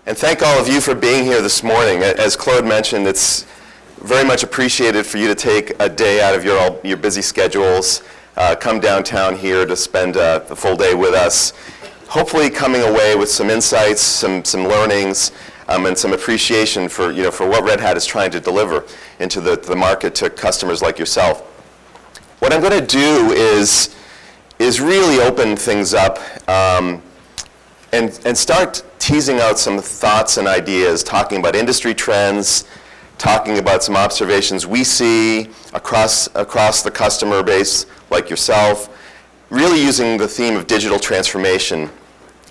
And thank all of you for being here this morning. As Claude mentioned, it's very much appreciated for you to take a day out of your busy schedules, come downtown here to spend the full day with us, hopefully coming away with some insights, some learnings, and some appreciation for what Red Hat is trying to deliver into the market to customers like yourself. What I'm going to do is really open things up and start teasing out some thoughts and ideas, talking about industry trends, talking about some observations we see across the customer base like yourself, really using the theme of digital transformation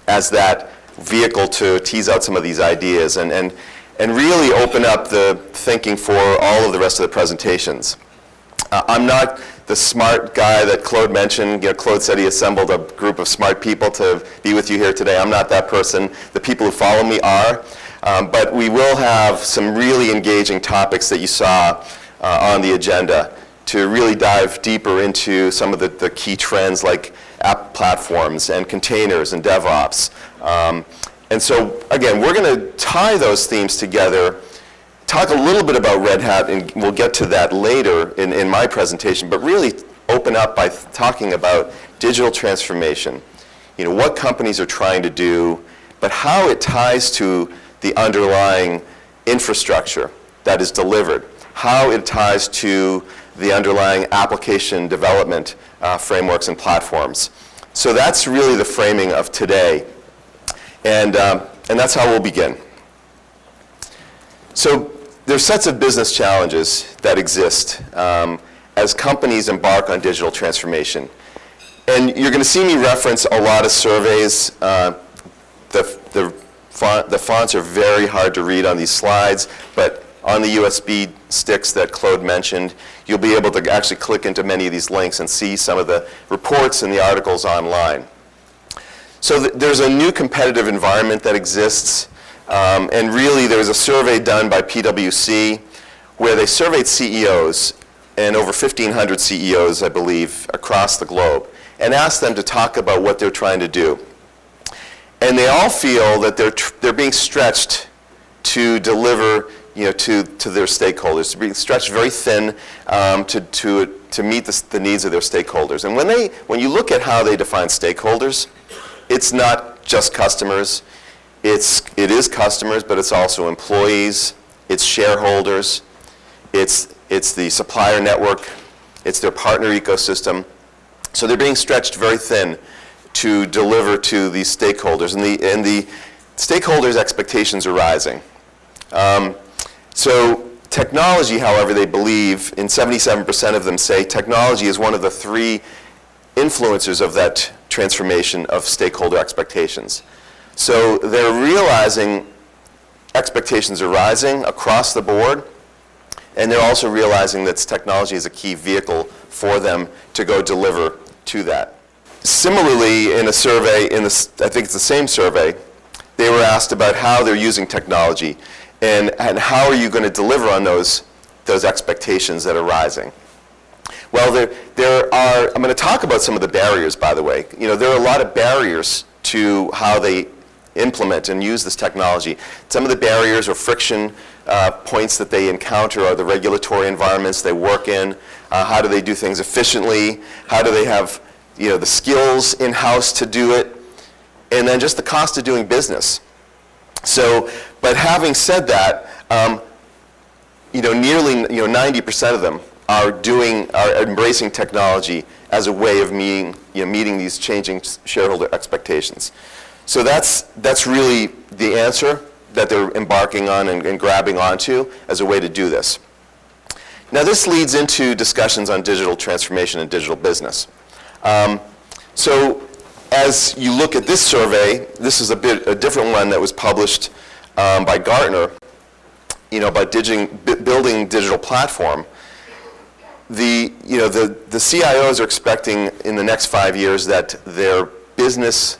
as that vehicle to tease out some of these ideas and really open up the thinking for all of the rest of the presentations. I'm not the smart guy that Claude mentioned. Claude said he assembled a group of smart people to be with you here today. I'm not that person. The people who follow me are. But we will have some really engaging topics that you saw on the agenda to really dive deeper into some of the key trends like app platforms and containers and DevOps. And so, again, we're going to tie those themes together, talk a little bit about Red Hat, and we'll get to that later in my presentation, but really open up by talking about digital transformation, what companies are trying to do, but how it ties to the underlying infrastructure that is delivered, how it ties to the underlying application development frameworks and platforms. So that's really the framing of today, and that's how we'll begin. So there's sets of business challenges that exist as companies embark on digital transformation. And you're going to see me reference a lot of surveys. The fonts are very hard to read on these slides, but on the USB sticks that Claude mentioned, you'll be able to actually click into many of these links and see some of the reports and the articles online. So there's a new competitive environment that exists. And really, there was a survey done by PwC where they surveyed CEOs, and over 1,500 CEOs, I believe, across the globe, and asked them to talk about what they're trying to do. And they all feel that they're being stretched to deliver, to their stakeholders, to be stretched very thin to meet the needs of their stakeholders. And when you look at how they define stakeholders, it's not just customers. It is customers, but it's also employees, it's shareholders, it's the supplier network, it's their partner ecosystem. So they're being stretched very thin to deliver to these stakeholders, and the stakeholders' expectations are rising. So technology, however, they believe, and 77% of them say technology is one of the three influencers of that transformation of stakeholder expectations. So they're realizing expectations are rising across the board, and they're also realizing that technology is a key vehicle for them to go deliver to that. Similarly, in a survey, I think it's the same survey, they were asked about how they're using technology and how are you going to deliver on those expectations that are rising. Well, I'm going to talk about some of the barriers, by the way. There are a lot of barriers to how they implement and use this technology. Some of the barriers or friction points that they encounter are the regulatory environments they work in. How do they do things efficiently? How do they have the skills in-house to do it? And then just the cost of doing business. So, but having said that, nearly 90% of them are embracing technology as a way of meeting these changing shareholder expectations. So that's really the answer that they're embarking on and grabbing onto as a way to do this. Now this leads into discussions on digital transformation and digital business. So as you look at this survey, this is a different one that was published by Gartner, about building digital platform. The CIOs are expecting in the next 5 years that their business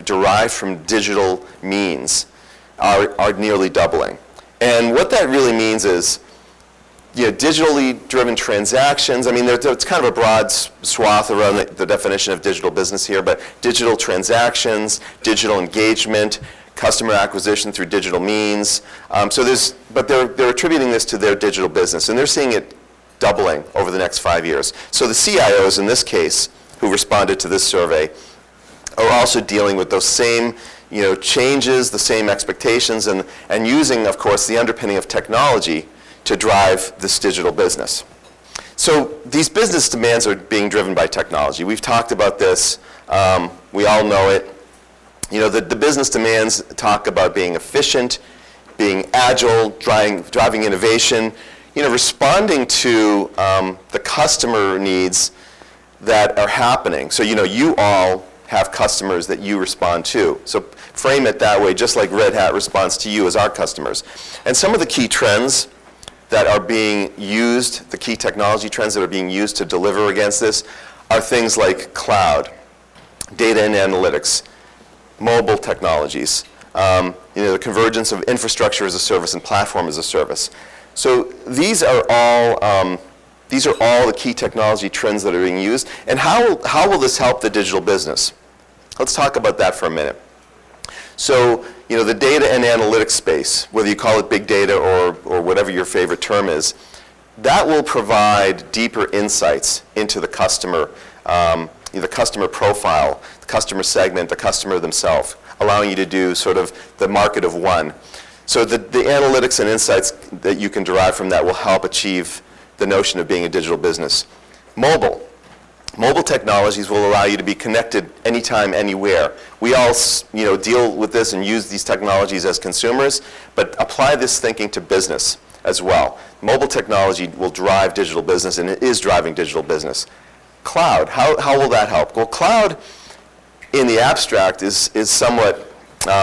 derived from digital means are nearly doubling. And what that really means is, digitally driven transactions. I mean, it's kind of a broad swath around the definition of digital business here, but digital transactions, digital engagement, customer acquisition through digital means. But they're attributing this to their digital business, and they're seeing it doubling over the next 5 years. So the CIOs in this case, who responded to this survey, are also dealing with those same changes, the same expectations, and using, of course, the underpinning of technology to drive this digital business. So these business demands are being driven by technology. We've talked about this. We all know it. The business demands talk about being efficient, being agile, driving innovation, responding to the customer needs that are happening. So, you all have customers that you respond to. So frame it that way, just like Red Hat responds to you as our customers. And some of the key trends that are being used, the key technology trends that are being used to deliver against this, are things like cloud, data and analytics, mobile technologies, the convergence of infrastructure as a service and platform as a service. So these are all the key technology trends that are being used. And how will this help the digital business? Let's talk about that for a minute. So, the data and analytics space, whether you call it big data or whatever your favorite term is, that will provide deeper insights into the customer profile, the customer segment, the customer themselves, allowing you to do sort of the market of one. So the analytics and insights that you can derive from that will help achieve the notion of being a digital business. Mobile technologies will allow you to be connected anytime, anywhere. We all deal with this and use these technologies as consumers, but apply this thinking to business as well. Mobile technology will drive digital business, and it is driving digital business. Cloud, how will that help? Well, cloud in the abstract is somewhat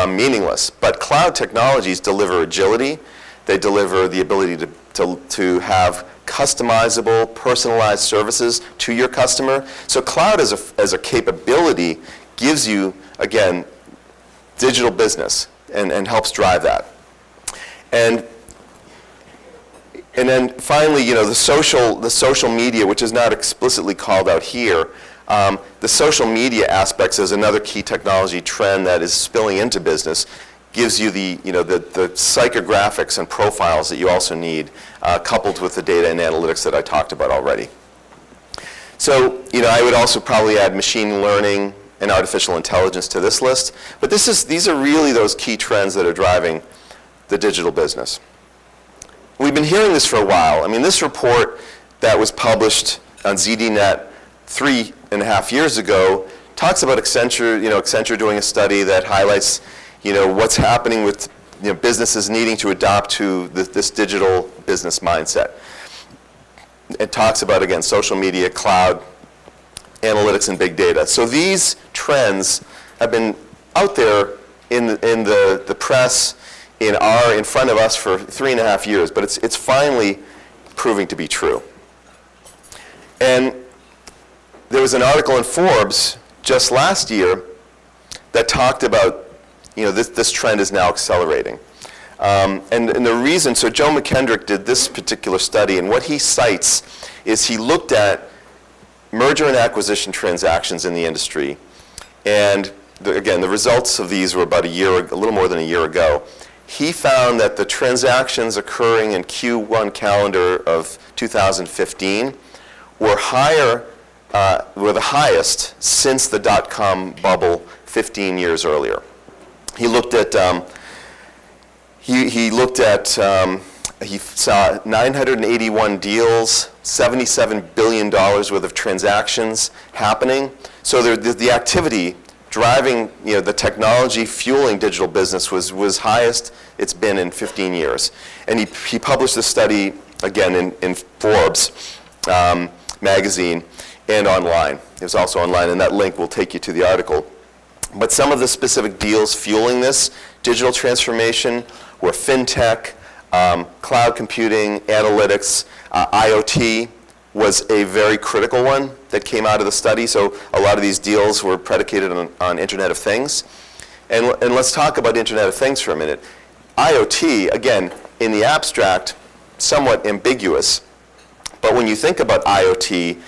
meaningless, but cloud technologies deliver agility. They deliver the ability to have customizable, personalized services to your customer. So cloud as a capability gives you, again, digital business and helps drive that. And then finally, the social media, which is not explicitly called out here, the social media aspects is another key technology trend that is spilling into business. Gives you the psychographics and profiles that you also need, coupled with the data and analytics that I talked about already. So, I would also probably add machine learning and artificial intelligence to this list. But these are really those key trends that are driving the digital business. We've been hearing this for a while. I mean, this report that was published on ZDNet 3.5 years ago talks about Accenture doing a study that highlights what's happening with businesses needing to adopt to this digital business mindset. It talks about, again, social media, cloud, analytics, and big data. So these trends have been out there in the press, in front of us for 3.5 years, but it's finally proving to be true. And there was an article in Forbes just last year that talked about this trend is now accelerating. And the reason, so Joe McKendrick did this particular study, and what he cites is he looked at merger and acquisition transactions in the industry. And again, the results of these were about a little more than a year ago. He found that the transactions occurring in Q1 calendar of 2015 were the highest since the dot-com bubble 15 years earlier. He looked at, he saw 981 deals, $77 billion worth of transactions happening. So the activity driving, the technology fueling digital business was highest it's been in 15 years. And he published this study, again, in Forbes magazine and online. It was also online, and that link will take you to the article. But some of the specific deals fueling this digital transformation were fintech, cloud computing, analytics, IoT was a very critical one that came out of the study. So a lot of these deals were predicated on Internet of Things. And let's talk about Internet of Things for a minute. IoT, again, in the abstract, somewhat ambiguous. But when you think about IoT,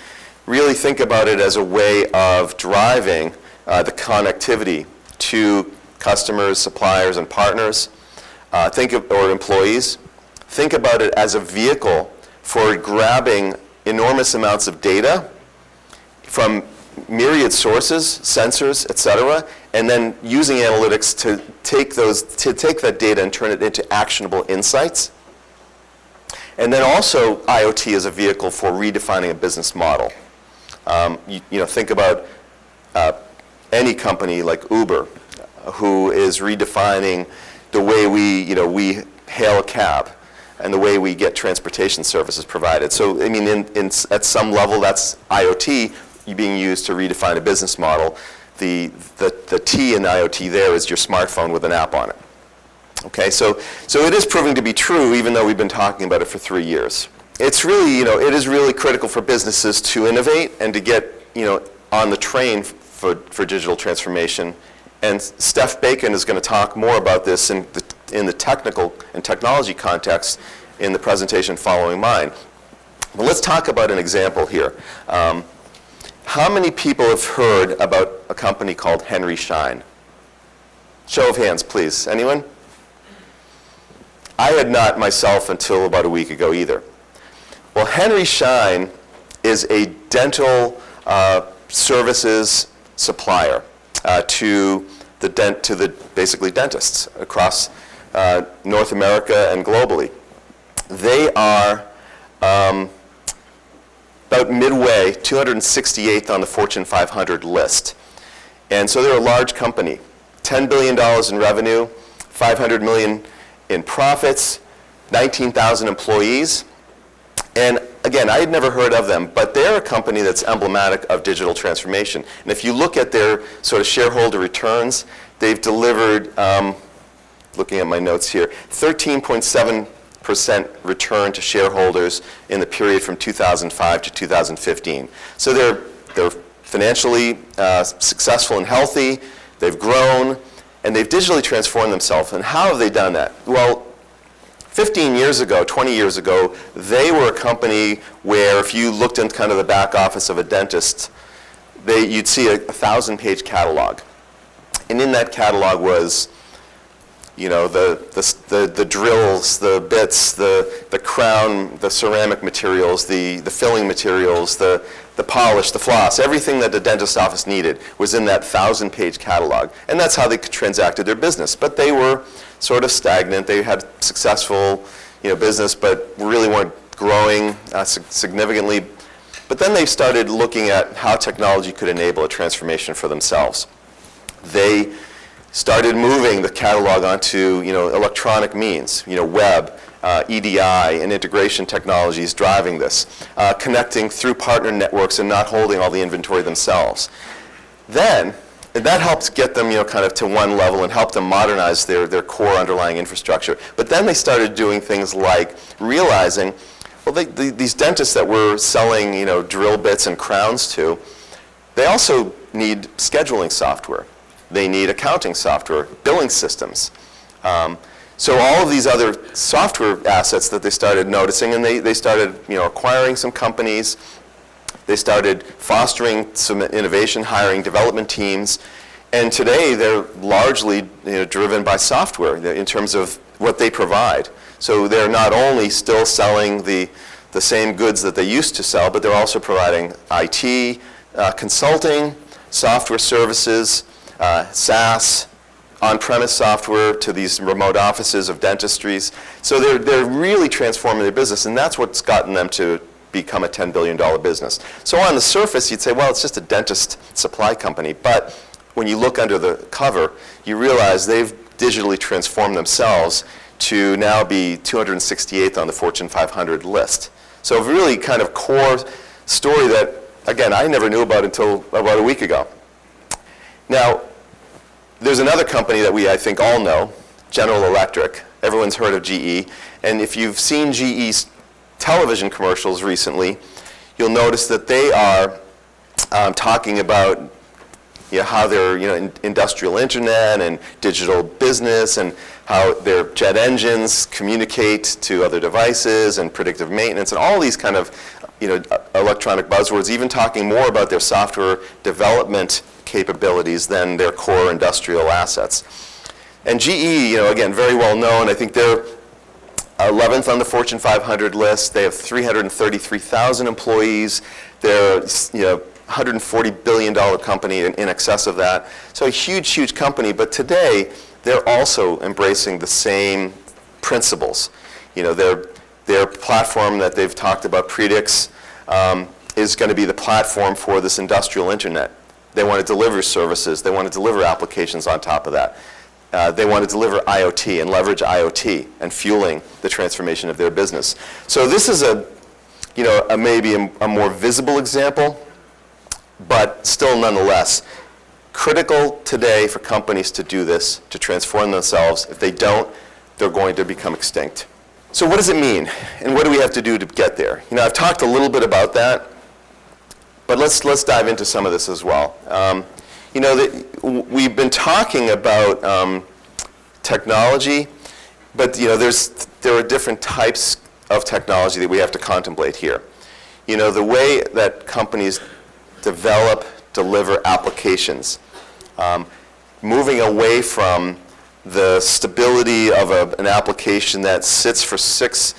really think about it as a way of driving the connectivity to customers, suppliers, and partners, or employees. Think about it as a vehicle for grabbing enormous amounts of data from myriad sources, sensors, et cetera, and then using analytics to take that data and turn it into actionable insights. And then also IoT as a vehicle for redefining a business model. Think about any company like Uber, who is redefining the way we hail a cab and the way we get transportation services provided. So, I mean, at some level, that's IoT being used to redefine a business model. The T in IoT there is your smartphone with an app on it. Okay, so it is proving to be true, even though we've been talking about it for 3 years. It's really, it is really critical for businesses to innovate and to get, on the train for digital transformation. And Steph Bacon is going to talk more about this in the technical and technology context in the presentation following mine. But let's talk about an example here. How many people have heard about a company called Henry Schein? Show of hands, please. Anyone? I had not myself until about a week ago either. Well, Henry Schein is a dental services supplier to basically dentists across North America and globally. They are about midway, 268th on the Fortune 500 list. And so they're a large company. $10 billion in revenue, $500 million in profits, 19,000 employees. And again, I had never heard of them, but they're a company that's emblematic of digital transformation. And if you look at their sort of shareholder returns, they've delivered, looking at my notes here, 13.7% return to shareholders in the period from 2005 to 2015. So they're financially successful and healthy, they've grown, and they've digitally transformed themselves. And how have they done that? Well, 15 years ago, 20 years ago, they were a company where if you looked in kind of the back office of a dentist, you'd see a 1,000-page catalog. And in that catalog was, the drills, the bits, the crown, the ceramic materials, the filling materials, the polish, the floss, everything that the dentist office needed was in that 1,000-page catalog. And that's how they transacted their business. But they were sort of stagnant. They had successful, business, but really weren't growing significantly. But then they started looking at how technology could enable a transformation for themselves. They started moving the catalog onto, electronic means, web, EDI, and integration technologies driving this, connecting through partner networks and not holding all the inventory themselves. Then, that helps get them, kind of to one level and help them modernize their core underlying infrastructure. But then they started doing things like realizing, well, these dentists that we're selling, drill bits and crowns to, they also need scheduling software. They need accounting software, billing systems. So all of these other software assets that they started noticing, and they started acquiring some companies. They started fostering some innovation, hiring development teams. And today they're largely driven by software in terms of what they provide. So they're not only still selling the same goods that they used to sell, but they're also providing IT, consulting, software services, SaaS, on-premise software to these remote offices of dentistries. So they're really transforming their business, and that's what's gotten them to become a $10 billion business. So on the surface, you'd say, well, it's just a dentist supply company. But when you look under the cover, you realize they've digitally transformed themselves to now be 268th on the Fortune 500 list. So a really kind of core story that, again, I never knew about until about a week ago. Now, there's another company that I think all know, General Electric. Everyone's heard of GE. And if you've seen GE's television commercials recently, you'll notice that they are talking about how their industrial internet and digital business and how their jet engines communicate to other devices and predictive maintenance and all these kind of electronic buzzwords, even talking more about their software development capabilities than their core industrial assets. And GE, again, very well known. I think they're 11th on the Fortune 500 list. They have 333,000 employees. They're, $140 billion company in excess of that. So a huge, huge company. But today, they're also embracing the same principles. Their platform that they've talked about, Predix, is going to be the platform for this industrial internet. They want to deliver services. They want to deliver applications on top of that. They want to deliver IoT and leverage IoT and fueling the transformation of their business. So this is maybe a more visible example, but still nonetheless critical today for companies to do this, to transform themselves. If they don't, they're going to become extinct. So what does it mean? And what do we have to do to get there? I've talked a little bit about that, but let's dive into some of this as well. We've been talking about technology, but there are different types of technology that we have to contemplate here. The way that companies develop, deliver applications, moving away from the stability of an application that sits for 6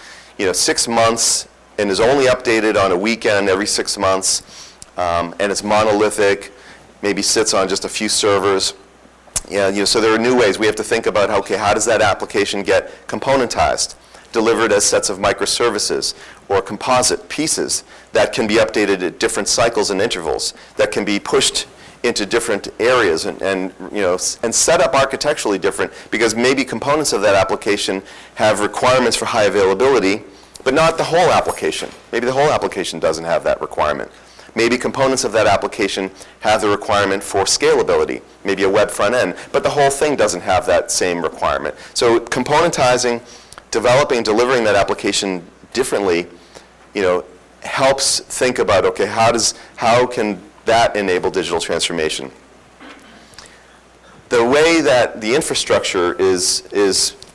months and is only updated on a weekend every 6 months, and it's monolithic, maybe sits on just a few servers. So there are new ways. We have to think about, okay, how does that application get componentized, delivered as sets of microservices or composite pieces that can be updated at different cycles and intervals, that can be pushed into different areas and set up architecturally different, because maybe components of that application have requirements for high availability, but not the whole application. Maybe the whole application doesn't have that requirement. Maybe components of that application have the requirement for scalability, maybe a web front end, but the whole thing doesn't have that same requirement. So componentizing, developing, delivering that application differently, helps think about, okay, how can that enable digital transformation? The way that the infrastructure is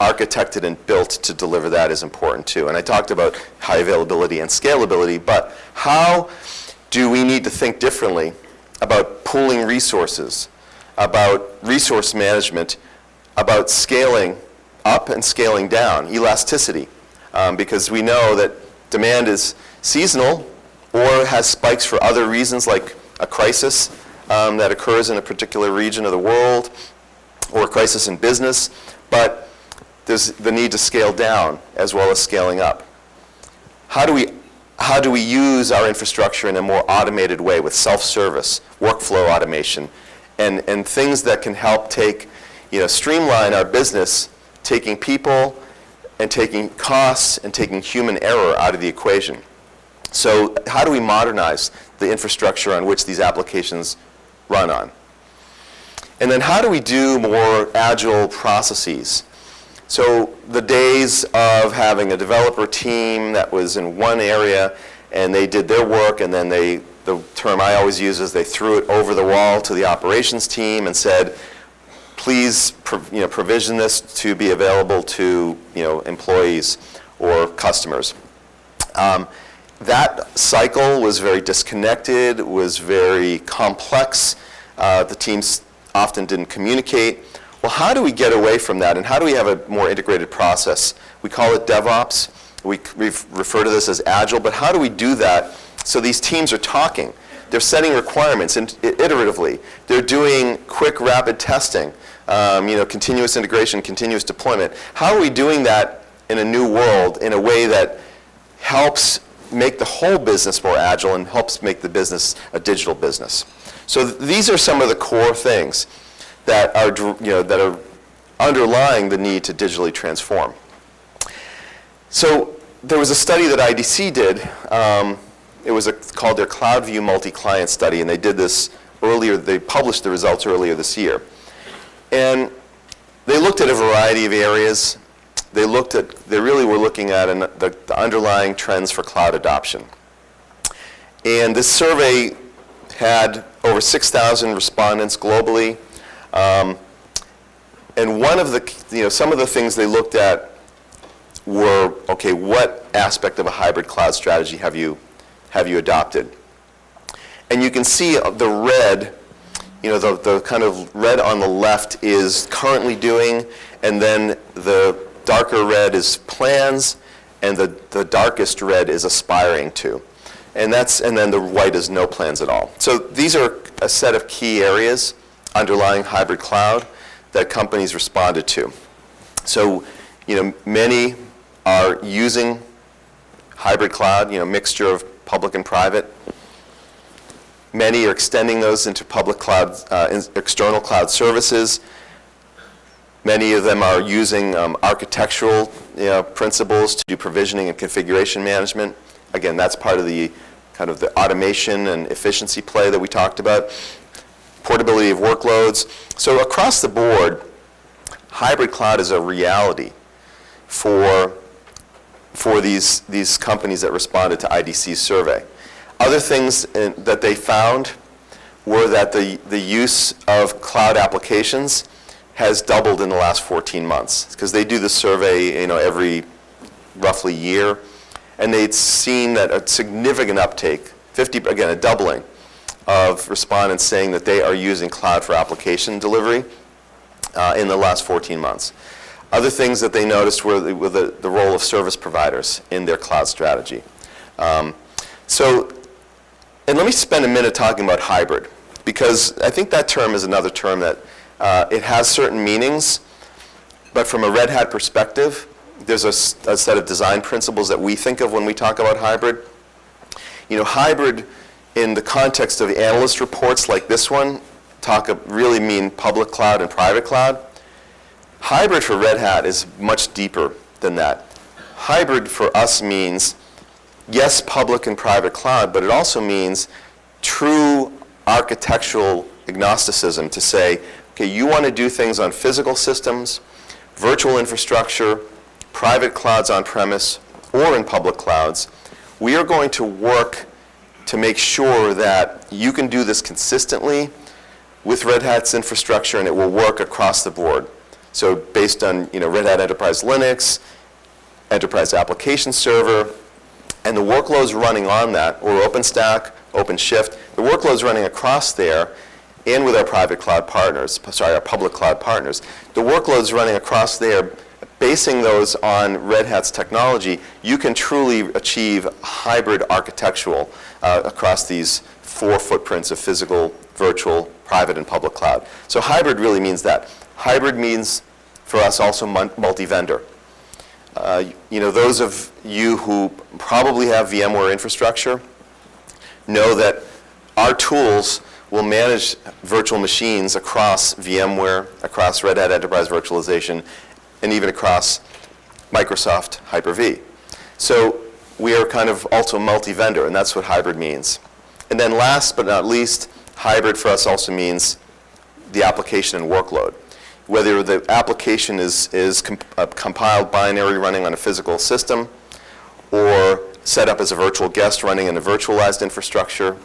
architected and built to deliver that is important too. And I talked about high availability and scalability, but how do we need to think differently about pooling resources, about resource management, about scaling up and scaling down, elasticity, because we know that demand is seasonal or has spikes for other reasons, like a crisis that occurs in a particular region of the world, or a crisis in business, but there's the need to scale down as well as scaling up. How do we use our infrastructure in a more automated way with self-service, workflow automation, and things that can help streamline our business, taking people and taking costs and taking human error out of the equation? So how do we modernize the infrastructure on which these applications run on? And then how do we do more agile processes? So the days of having a developer team that was in one area and they did their work, and then the term I always use is they threw it over the wall to the operations team and said, please provision this to be available to employees or customers. That cycle was very disconnected, was very complex. The teams often didn't communicate. Well, how do we get away from that, and how do we have a more integrated process? We call it DevOps. We refer to this as agile, but how do we do that so these teams are talking? They're setting requirements iteratively. They're doing quick, rapid testing, continuous integration, continuous deployment. How are we doing that in a new world in a way that helps make the whole business more agile and helps make the business a digital business? So these are some of the core things that are underlying the need to digitally transform. So there was a study that IDC did. It was called their CloudView Multi-Client Study, and they did this earlier. They published the results earlier this year. And they looked at a variety of areas. They really were looking at the underlying trends for cloud adoption. And this survey had over 6,000 respondents globally. And one of some of the things they looked at were, okay, what aspect of a hybrid cloud strategy have you adopted? And you can see the red, the kind of red on the left is currently doing, and then the darker red is plans, and the darkest red is aspiring to. And then the white is no plans at all. So these are a set of key areas underlying hybrid cloud that companies responded to. So, many are using hybrid cloud, mixture of public and private. Many are extending those into public cloud, external cloud services. Many of them are using architectural principles to do provisioning and configuration management. Again, that's part of the kind of the automation and efficiency play that we talked about. Portability of workloads. So across the board, hybrid cloud is a reality for these companies that responded to IDC's survey. Other things that they found were that the use of cloud applications has doubled in the last 14 months, because they do the survey every roughly year, and they'd seen that a significant uptake, a doubling of respondents saying that they are using cloud for application delivery in the last 14 months. Other things that they noticed were the role of service providers in their cloud strategy. And let me spend a minute talking about hybrid, because I think that term is another term that it has certain meanings, but from a Red Hat perspective, there's a set of design principles that we think of when we talk about hybrid. Hybrid in the context of analyst reports like this one really mean public cloud and private cloud. Hybrid for Red Hat is much deeper than that. Hybrid for us means, yes, public and private cloud, but it also means true architectural agnosticism to say, okay, you want to do things on physical systems, virtual infrastructure, private clouds on premise, or in public clouds. We are going to work to make sure that you can do this consistently with Red Hat's infrastructure, and it will work across the board. So based on Red Hat Enterprise Linux, Enterprise Application Server, and the workloads running on that, or OpenStack, OpenShift, the workloads running across there, and with our private cloud partners, our public cloud partners, the workloads running across there, basing those on Red Hat's technology, you can truly achieve hybrid architectural across these 4 footprints of physical, virtual, private, and public cloud. So hybrid really means that. Hybrid means, for us, also multi-vendor. Those of you who probably have VMware infrastructure know that our tools will manage virtual machines across VMware, across Red Hat Enterprise Virtualization, and even across Microsoft Hyper-V. So we are kind of also multi-vendor, and that's what hybrid means. And then last but not least, hybrid for us also means the application and workload. Whether the application is a compiled binary running on a physical system, or set up as a virtual guest running in a virtualized infrastructure,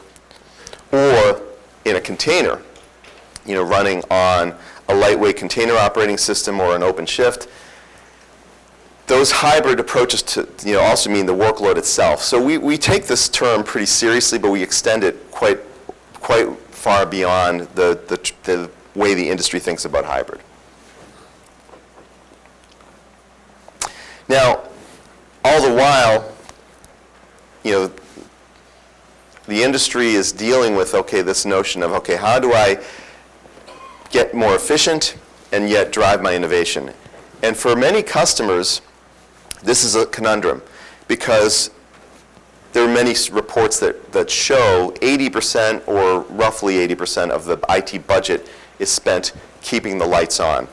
or in a container, running on a lightweight container operating system or an OpenShift. Those hybrid approaches to also mean the workload itself. So we take this term pretty seriously, but we extend it quite far beyond the way the industry thinks about hybrid. Now, all the while, the industry is dealing with, this notion of, how do I get more efficient and yet drive my innovation? And for many customers, this is a conundrum, because there are many reports that show 80% or roughly 80% of the IT budget is spent keeping the lights on.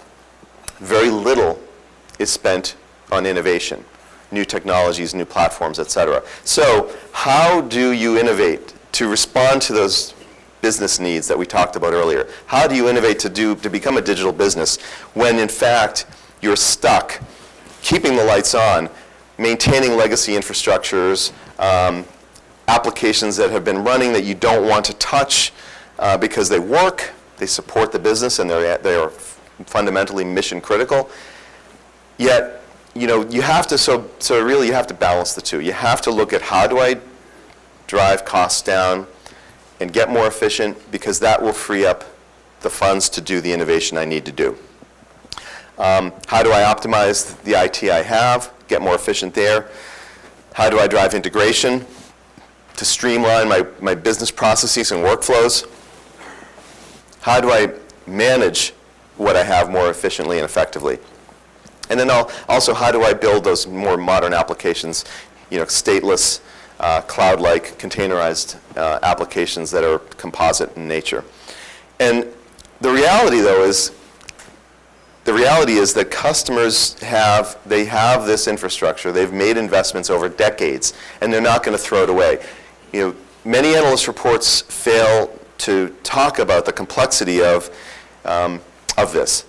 Very little is spent on innovation, new technologies, new platforms, et cetera. So how do you innovate to respond to those business needs that we talked about earlier? How do you innovate to become a digital business when, in fact, you're stuck keeping the lights on, maintaining legacy infrastructures, applications that have been running that you don't want to touch because they work, they support the business, and they are fundamentally mission critical. Yet, you have to, so really you have to balance the two. You have to look at, how do I drive costs down and get more efficient, because that will free up the funds to do the innovation I need to do. How do I optimize the IT I have, get more efficient there? How do I drive integration to streamline my business processes and workflows? How do I manage what I have more efficiently and effectively? And then also, how do I build those more modern applications, stateless, cloud-like, containerized applications that are composite in nature? And the reality, though, is that customers have this infrastructure. They've made investments over decades, and they're not going to throw it away. Many analyst reports fail to talk about the complexity of this.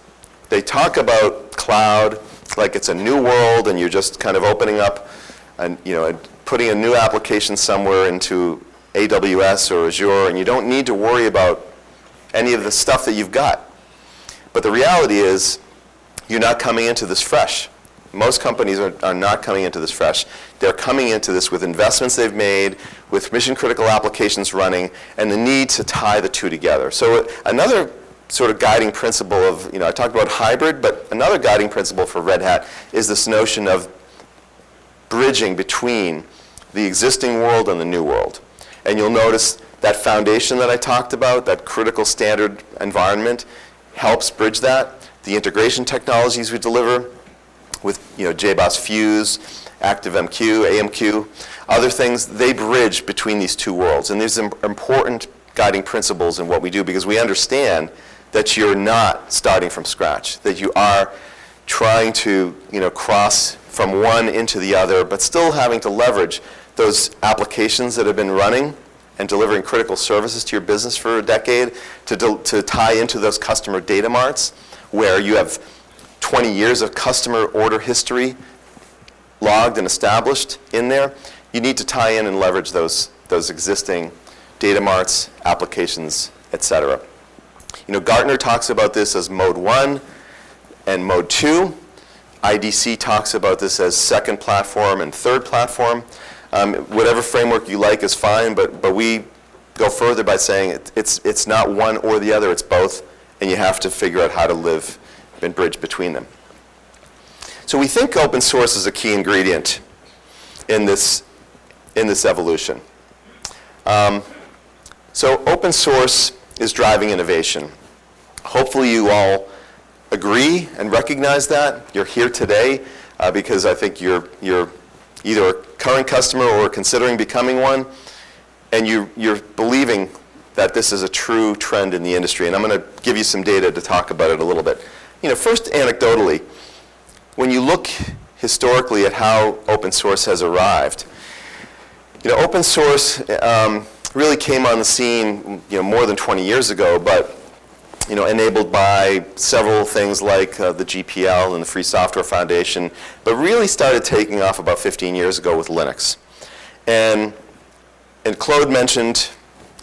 They talk about cloud like it's a new world, and you're just kind of opening up and putting a new application somewhere into AWS or Azure, and you don't need to worry about any of the stuff that you've got. But the reality is, you're not coming into this fresh. Most companies are not coming into this fresh. They're coming into this with investments they've made, with mission-critical applications running, and the need to tie the two together. So another sort of guiding principle of, I talked about hybrid, but another guiding principle for Red Hat is this notion of bridging between the existing world and the new world. And you'll notice that foundation that I talked about, that critical standard environment, helps bridge that. The integration technologies we deliver with JBoss Fuse, ActiveMQ, AMQ, other things, they bridge between these two worlds. And there's important guiding principles in what we do, because we understand that you're not starting from scratch, that you are trying to cross from one into the other, but still having to leverage those applications that have been running and delivering critical services to your business for a decade to tie into those customer data marts, where you have 20 years of customer order history logged and established in there. You need to tie in and leverage those existing data marts, applications, et cetera. Gartner talks about this as mode 1 and mode 2. IDC talks about this as second platform and third platform. Whatever framework you like is fine, but we go further by saying it's not one or the other, it's both, and you have to figure out how to live and bridge between them. So we think open source is a key ingredient in this evolution. So open source is driving innovation. Hopefully you all agree and recognize that. You're here today because I think you're either a current customer or considering becoming one, and you're believing that this is a true trend in the industry. And I'm going to give you some data to talk about it a little bit. First, anecdotally, when you look historically at how open source has arrived, open source really came on the scene more than 20 years ago, but enabled by several things like the GPL and the Free Software Foundation, but really started taking off about 15 years ago with Linux. And Claude mentioned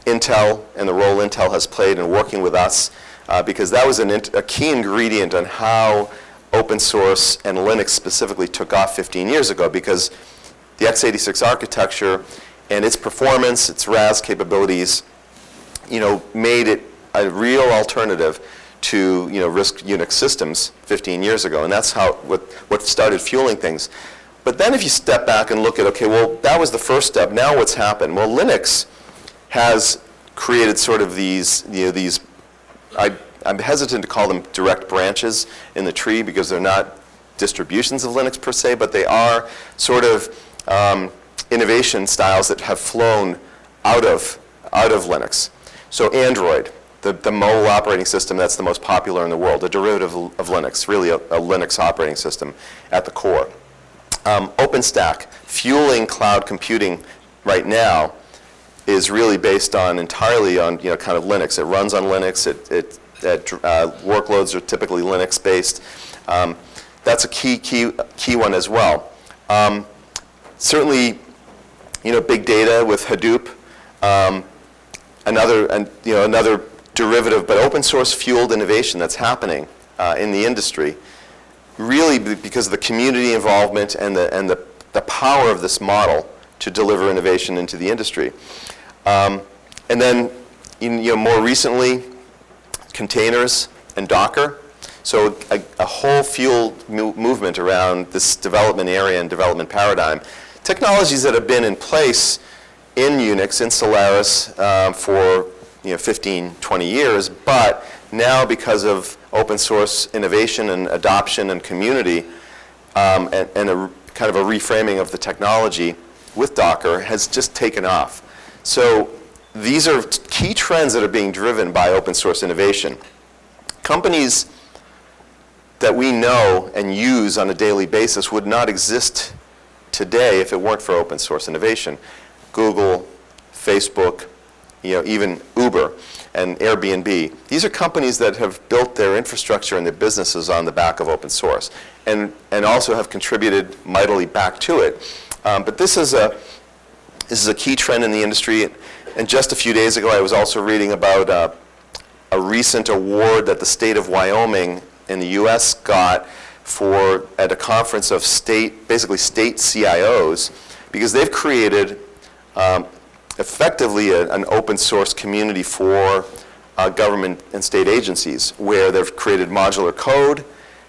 Intel and the role Intel has played in working with us, because that was a key ingredient on how open source and Linux specifically took off 15 years ago, because the x86 architecture and its performance, its RAS capabilities, made it a real alternative to RISC Unix systems 15 years ago, and that's what started fueling things. But then if you step back and look at, okay, well, that was the first step. Now what's happened? Well, Linux has created sort of these I'm hesitant to call them direct branches in the tree, because they're not distributions of Linux per se, but they are sort of innovation styles that have flown out of Linux. So Android, the mobile operating system that's the most popular in the world, a derivative of Linux, really a Linux operating system at the core. OpenStack, fueling cloud computing right now, is really based entirely on kind of Linux. It runs on Linux. Workloads are typically Linux-based. That's a key one as well. Certainly, big data with Hadoop, another derivative, but open source fueled innovation that's happening in the industry, really because of the community involvement and the power of this model to deliver innovation into the industry. And then, more recently, containers, and Docker. So a whole fuel movement around this development area and development paradigm. Technologies that have been in place in Unix, in Solaris, for 15, 20 years, but now because of open source innovation and adoption and community, and a kind of a reframing of the technology with Docker has just taken off. So these are key trends that are being driven by open source innovation. Companies that we know and use on a daily basis would not exist today if it weren't for open source innovation. Google, Facebook, even Uber and Airbnb. These are companies that have built their infrastructure and their businesses on the back of open source and also have contributed mightily back to it. But this is a key trend in the industry. And just a few days ago, I was also reading about a recent award that the state of Wyoming in the US got at a conference of basically state CIOs, because they've created effectively an open source community for government and state agencies, where they've created modular code,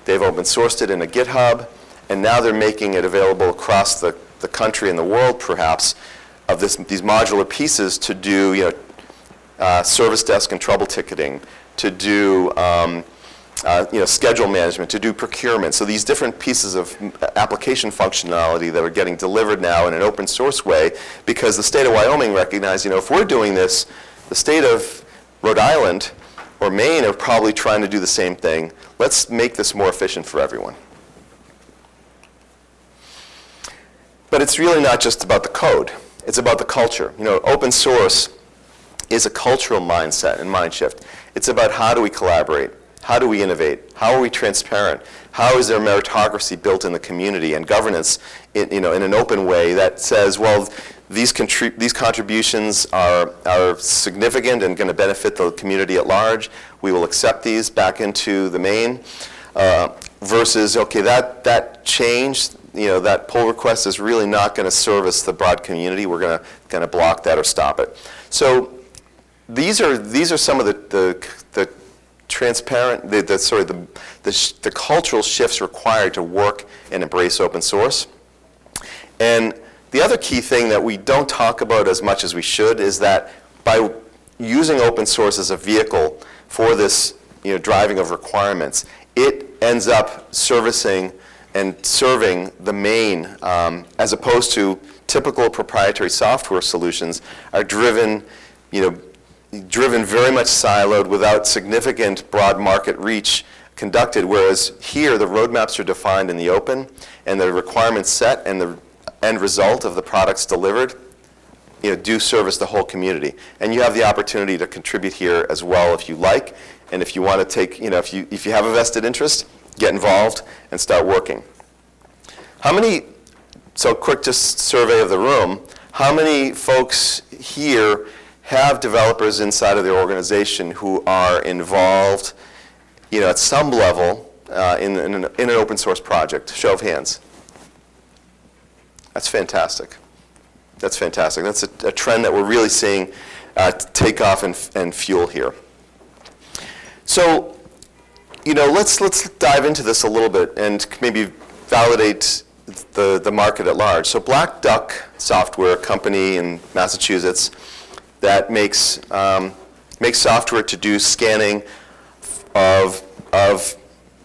they've open sourced it in a GitHub, and now they're making it available across the country and the world, perhaps, of these modular pieces to do service desk and trouble ticketing, to do schedule management, to do procurement. So these different pieces of application functionality that are getting delivered now in an open source way, because the state of Wyoming recognized, if we're doing this, the state of Rhode Island or Maine are probably trying to do the same thing. Let's make this more efficient for everyone. But it's really not just about the code. It's about the culture. Open source is a cultural mindset and mind shift. It's about how do we collaborate? How do we innovate? How are we transparent? How is there meritocracy built in the community and governance in an open way that says, well, these contributions are significant and going to benefit the community at large. We will accept these back into the main. Versus, okay, that change, that pull request is really not going to service the broad community. We're going to block that or stop it. So these are some of the transparent, the cultural shifts required to work and embrace open source. And the other key thing that we don't talk about as much as we should is that by using open source as a vehicle for this driving of requirements, it ends up servicing and serving the main, as opposed to typical proprietary software solutions are driven very much siloed without significant broad market reach conducted, whereas here the roadmaps are defined in the open and the requirements set and the end result of the products delivered do service the whole community. And you have the opportunity to contribute here as well if you like, and if you want to take, if you have a vested interest, get involved and start working. Quick just survey of the room, how many folks here have developers inside of their organization who are involved, at some level in an open source project? Show of hands. That's fantastic. That's fantastic. That's a trend that we're really seeing take off and fuel here. So, let's dive into this a little bit and maybe validate the market at large. So Black Duck Software, company in Massachusetts, that makes software to do scanning of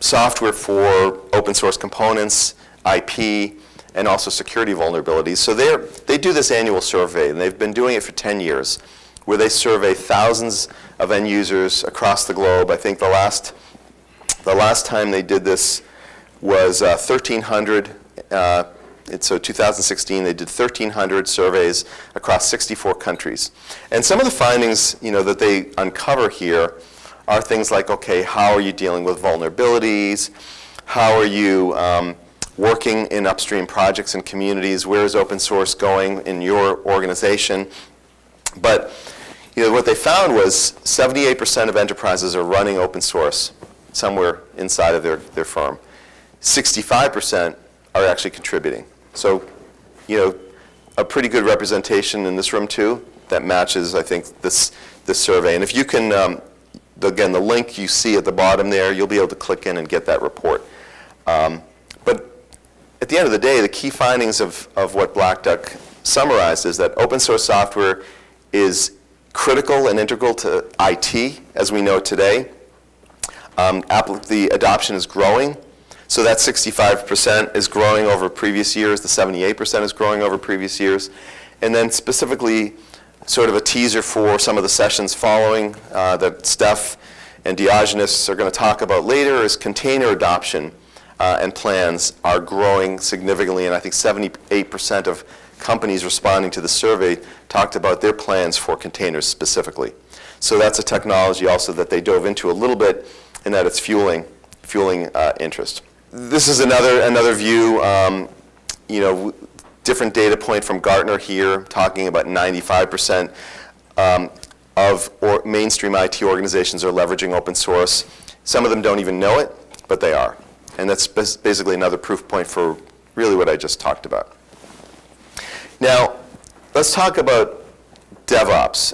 software for open source components, IP, and also security vulnerabilities. So they do this annual survey, and they've been doing it for 10 years, where they survey thousands of end users across the globe. I think the last time they did this was 1,300. So 2016, they did 1,300 surveys across 64 countries. And some of the findings, that they uncover here are things like, okay, how are you dealing with vulnerabilities? How are you working in upstream projects and communities? Where is open source going in your organization? But what they found was 78% of enterprises are running open source somewhere inside of their firm. 65% are actually contributing. So, a pretty good representation in this room too that matches, I think, this survey. And if you can again, the link you see at the bottom there, you'll be able to click in and get that report. But at the end of the day, the key findings of what Black Duck summarized is that open source software is critical and integral to IT as we know it today. The adoption is growing. So that 65% is growing over previous years. The 78% is growing over previous years. And then specifically, sort of a teaser for some of the sessions following that Steph and Diogenes are going to talk about later is container adoption and plans are growing significantly. And I think 78% of companies responding to the survey talked about their plans for containers specifically. So that's a technology also that they dove into a little bit, and that it's fueling interest. This is another view, different data point from Gartner here, talking about 95% of mainstream IT organizations are leveraging open source. Some of them don't even know it, but they are. And that's basically another proof point for really what I just talked about. Now, let's talk about DevOps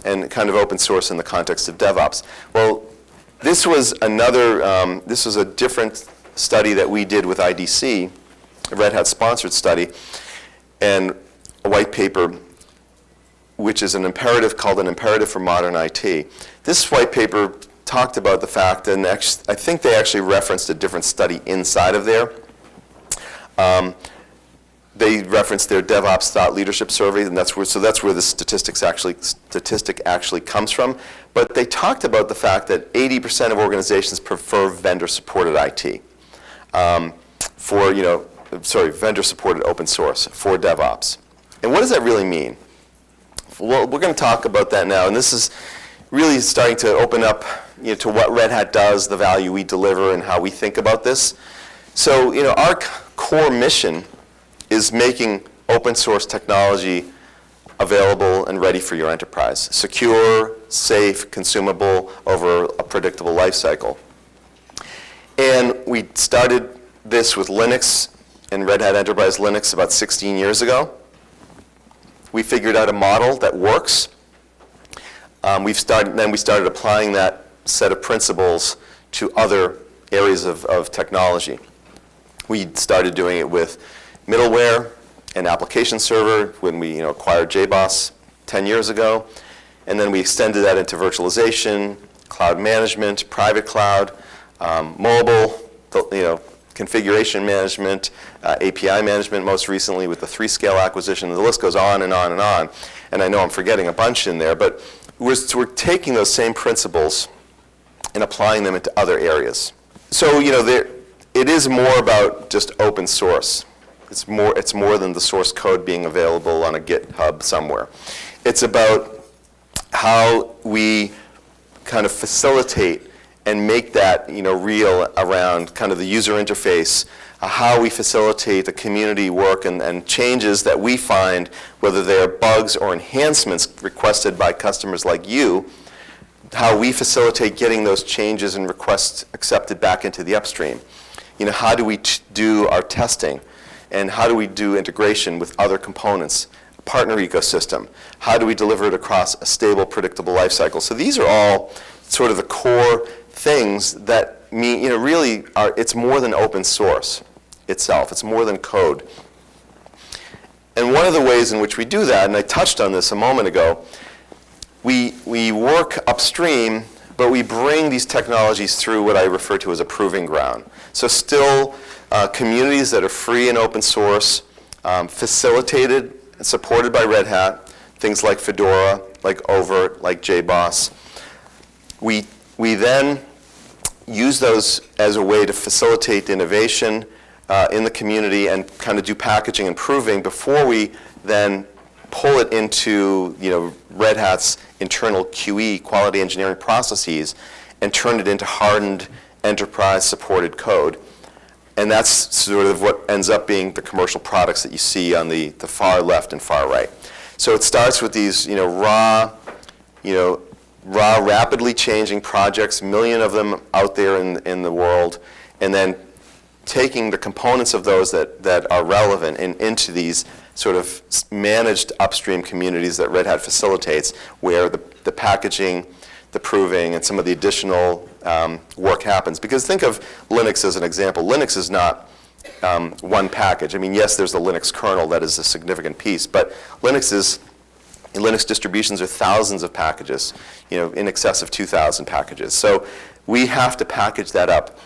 and kind of open source in the context of DevOps. Well, this was a different study that we did with IDC, a Red Hat sponsored study, and a white paper, which is an imperative called an imperative for modern IT. This white paper talked about the fact, and I think they actually referenced a different study inside of there. They referenced their DevOps thought leadership survey, and that's where the statistic actually comes from. But they talked about the fact that 80% of organizations prefer vendor-supported IT vendor-supported open source for DevOps. And what does that really mean? Well, we're going to talk about that now, and this is really starting to open up to what Red Hat does, the value we deliver, and how we think about this. So, our core mission is making open source technology available and ready for your enterprise. Secure, safe, consumable over a predictable life cycle. And we started this with Linux and Red Hat Enterprise Linux about 16 years ago. We figured out a model that works. Then we started applying that set of principles to other areas of technology. We started doing it with middleware and application server when we acquired JBoss 10 years ago. And then we extended that into virtualization, cloud management, private cloud, mobile, configuration management, API management most recently with the 3Scale acquisition. The list goes on and on and on. And I know I'm forgetting a bunch in there, but we're taking those same principles and applying them into other areas. So it is more about just open source. It's more than the source code being available on a GitHub somewhere. It's about how we kind of facilitate and make that real around kind of the user interface, how we facilitate the community work and changes that we find, whether they're bugs or enhancements requested by customers like you, how we facilitate getting those changes and requests accepted back into the upstream. How do we do our testing? And how do we do integration with other components, partner ecosystem? How do we deliver it across a stable, predictable life cycle? So these are all sort of the core things that mean, really it's more than open source itself. It's more than code. And one of the ways in which we do that, and I touched on this a moment ago, we work upstream, but we bring these technologies through what I refer to as a proving ground. So still, communities that are free and open source, facilitated and supported by Red Hat, things like Fedora, like Overt, like JBoss. We then use those as a way to facilitate innovation in the community and kind of do packaging and proving before we then pull it into Red Hat's internal QE, quality engineering processes, and turn it into hardened enterprise-supported code. And that's sort of what ends up being the commercial products that you see on the far left and far right. So it starts with these raw, rapidly changing projects, a million of them out there in the world, and then taking the components of those that are relevant into these sort of managed upstream communities that Red Hat facilitates, where the packaging, the proving and some of the additional work happens. Because think of Linux as an example. Linux is not one package. I mean, yes, there's the Linux kernel that is a significant piece, but Linux distributions are thousands of packages, in excess of 2,000 packages. So we have to package that up,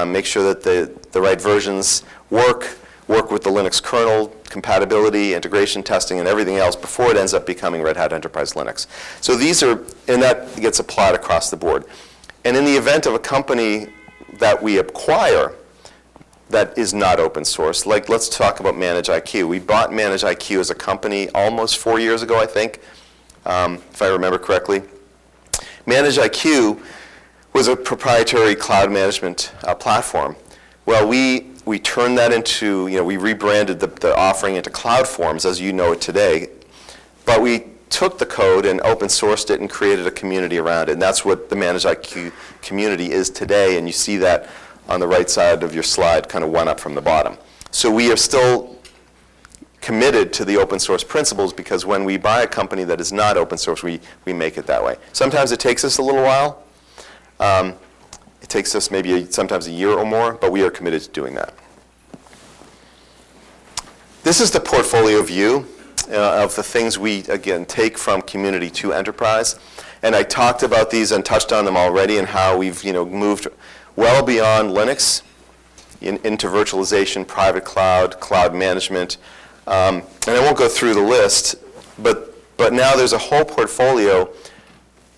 make sure that the right versions work with the Linux kernel, compatibility, integration testing, and everything else before it ends up becoming Red Hat Enterprise Linux. So and that gets applied across the board. And in the event of a company that we acquire that is not open source, like let's talk about ManageIQ. We bought ManageIQ as a company almost 4 years ago, I think, if I remember correctly. ManageIQ was a proprietary cloud management platform. Well, we turned that into, we rebranded the offering into CloudForms as you know it today, but we took the code and open sourced it and created a community around it, and that's what the ManageIQ community is today, and you see that on the right side of your slide, kind of one up from the bottom. So we are still committed to the open source principles, because when we buy a company that is not open source, we make it that way. Sometimes it takes us a little while. It takes us maybe sometimes a year or more, but we are committed to doing that. This is the portfolio view of the things we, again, take from community to enterprise. And I talked about these and touched on them already, and how we've moved well beyond Linux into virtualization, private cloud, cloud management. And I won't go through the list, but now there's a whole portfolio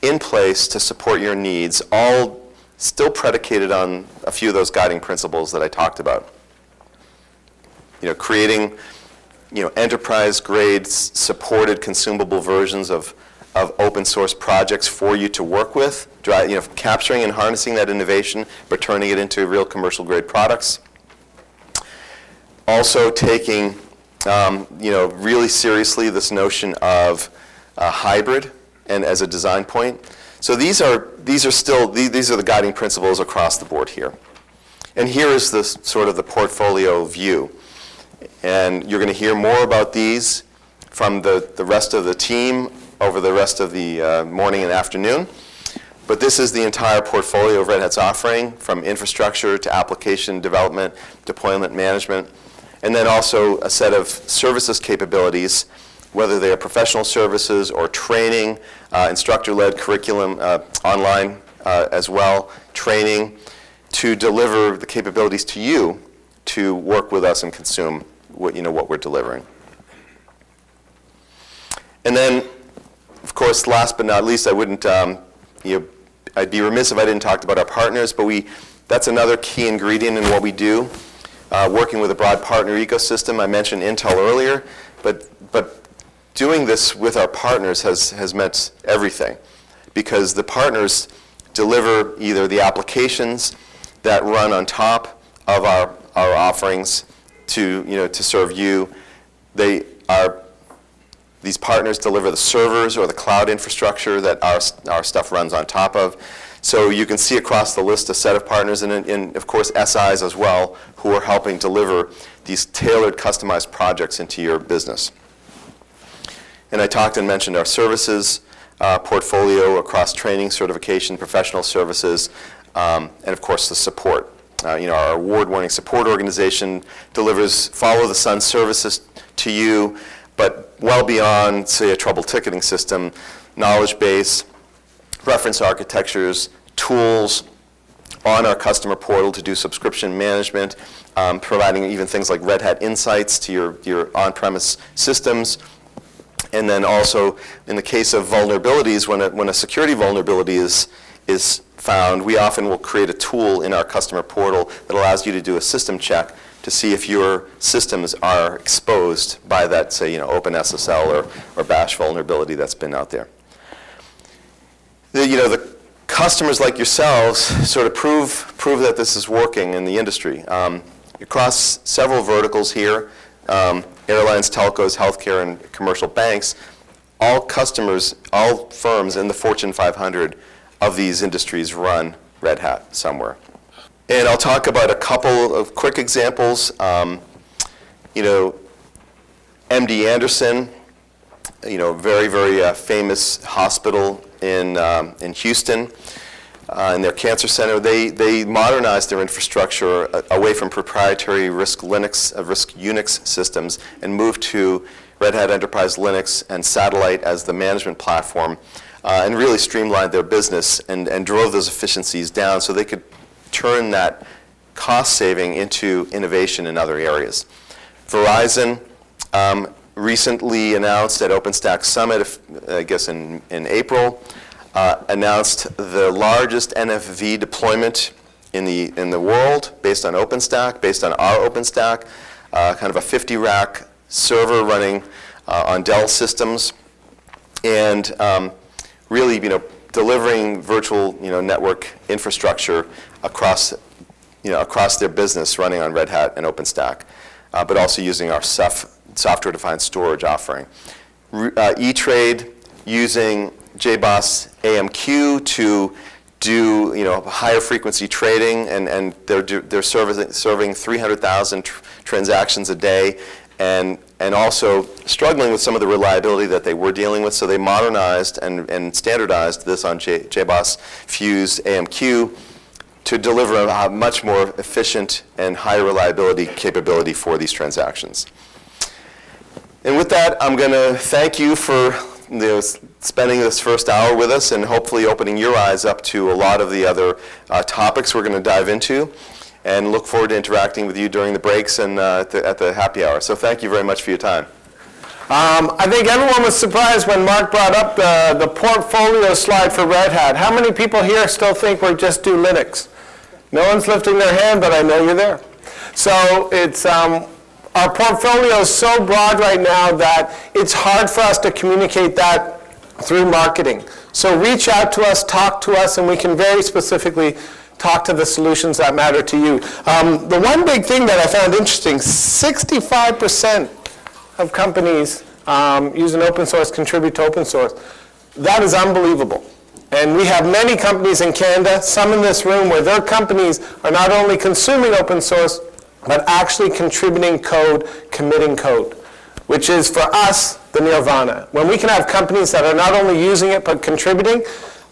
in place to support your needs, all still predicated on a few of those guiding principles that I talked about. Creating, enterprise-grade supported consumable versions of open source projects for you to work with, capturing and harnessing that innovation, but turning it into real commercial-grade products. Also taking, really seriously this notion of hybrid and as a design point. So these are the guiding principles across the board here. And here is the sort of the portfolio view. And you're going to hear more about these from the rest of the team over the rest of the morning and afternoon. But this is the entire portfolio of Red Hat's offering, from infrastructure to application development, deployment management, and then also a set of services capabilities, whether they are professional services or training, instructor-led curriculum, online as well, training, to deliver the capabilities to you to work with us and consume what we're delivering. And then, of course, last but not least, I wouldn't, I'd be remiss if I didn't talk about our partners, but that's another key ingredient in what we do. Working with a broad partner ecosystem. I mentioned Intel earlier, but doing this with our partners has meant everything, because the partners deliver either the applications that run on top of our offerings to serve you. These partners deliver the servers or the cloud infrastructure that our stuff runs on top of. So you can see across the list a set of partners, and of course SIs as well, who are helping deliver these tailored, customized projects into your business. And I talked and mentioned our services portfolio across training, certification, professional services, and of course the support. Our award-winning support organization delivers follow-the-sun services to you, but well beyond, say, a trouble ticketing system, knowledge base, reference architectures, tools on our customer portal to do subscription management, providing even things like Red Hat Insights to your on-premise systems. And then also, in the case of vulnerabilities, when a security vulnerability is found, we often will create a tool in our customer portal that allows you to do a system check to see if your systems are exposed by that, say, OpenSSL or Bash vulnerability that's been out there. The customers like yourselves sort of prove that this is working in the industry. Across several verticals here, airlines, telcos, healthcare, and commercial banks, all customers, all firms in the Fortune 500 of these industries run Red Hat somewhere. And I'll talk about a couple of quick examples. MD Anderson, very, very famous hospital in Houston, in their cancer center. They modernized their infrastructure away from proprietary RISC Unix systems and moved to Red Hat Enterprise Linux and Satellite as the management platform, and really streamlined their business and drove those efficiencies down so they could turn that cost saving into innovation in other areas. Verizon recently announced at OpenStack Summit, I guess in April, announced the largest NFV deployment in the world based on OpenStack, based on our OpenStack, kind of a 50-rack server running on Dell systems, and really, delivering virtual, network infrastructure across their business, running on Red Hat and OpenStack, but also using our software-defined storage offering. E-Trade using JBoss AMQ to do higher frequency trading, and they're serving 300,000 transactions a day, and also struggling with some of the reliability that they were dealing with, so they modernized and standardized this on JBoss Fuse AMQ to deliver a much more efficient and higher reliability capability for these transactions. And with that, I'm going to thank you for spending this first hour with us and hopefully opening your eyes up to a lot of the other topics we're going to dive into, and look forward to interacting with you during the breaks and at the happy hour. So thank you very much for your time. I think everyone was surprised when Mark brought up the portfolio slide for Red Hat. How many people here still think we just do Linux? No one's lifting their hand, but I know you're there. So it's our portfolio is so broad right now that it's hard for us to communicate that through marketing. So reach out to us, talk to us, and we can very specifically talk to the solutions that matter to you. The one big thing that I found interesting, 65% of companies using open source contribute to open source. That is unbelievable. And we have many companies in Canada, some in this room, where their companies are not only consuming open source, but actually contributing code, committing code, which is for us the nirvana. When we can have companies that are not only using it, but contributing,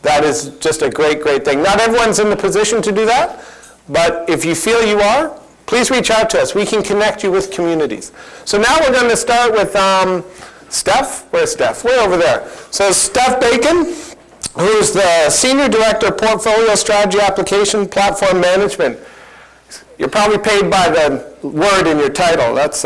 that is just a great, great thing. Not everyone's in the position to do that, but if you feel you are, please reach out to us. We can connect you with communities. So now we're going to start with Steph. Where's Steph? Way over there. So Steph Bacon, who's the Senior Director, Portfolio Strategy Application Platform Management. You're probably paid by the word in your title. That's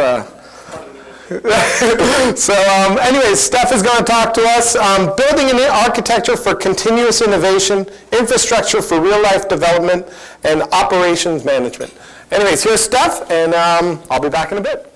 anyways, Steph is going to talk to us. Building an architecture for continuous innovation, infrastructure for real-life development, and operations management. Anyways, here's Steph, and I'll be back in a bit.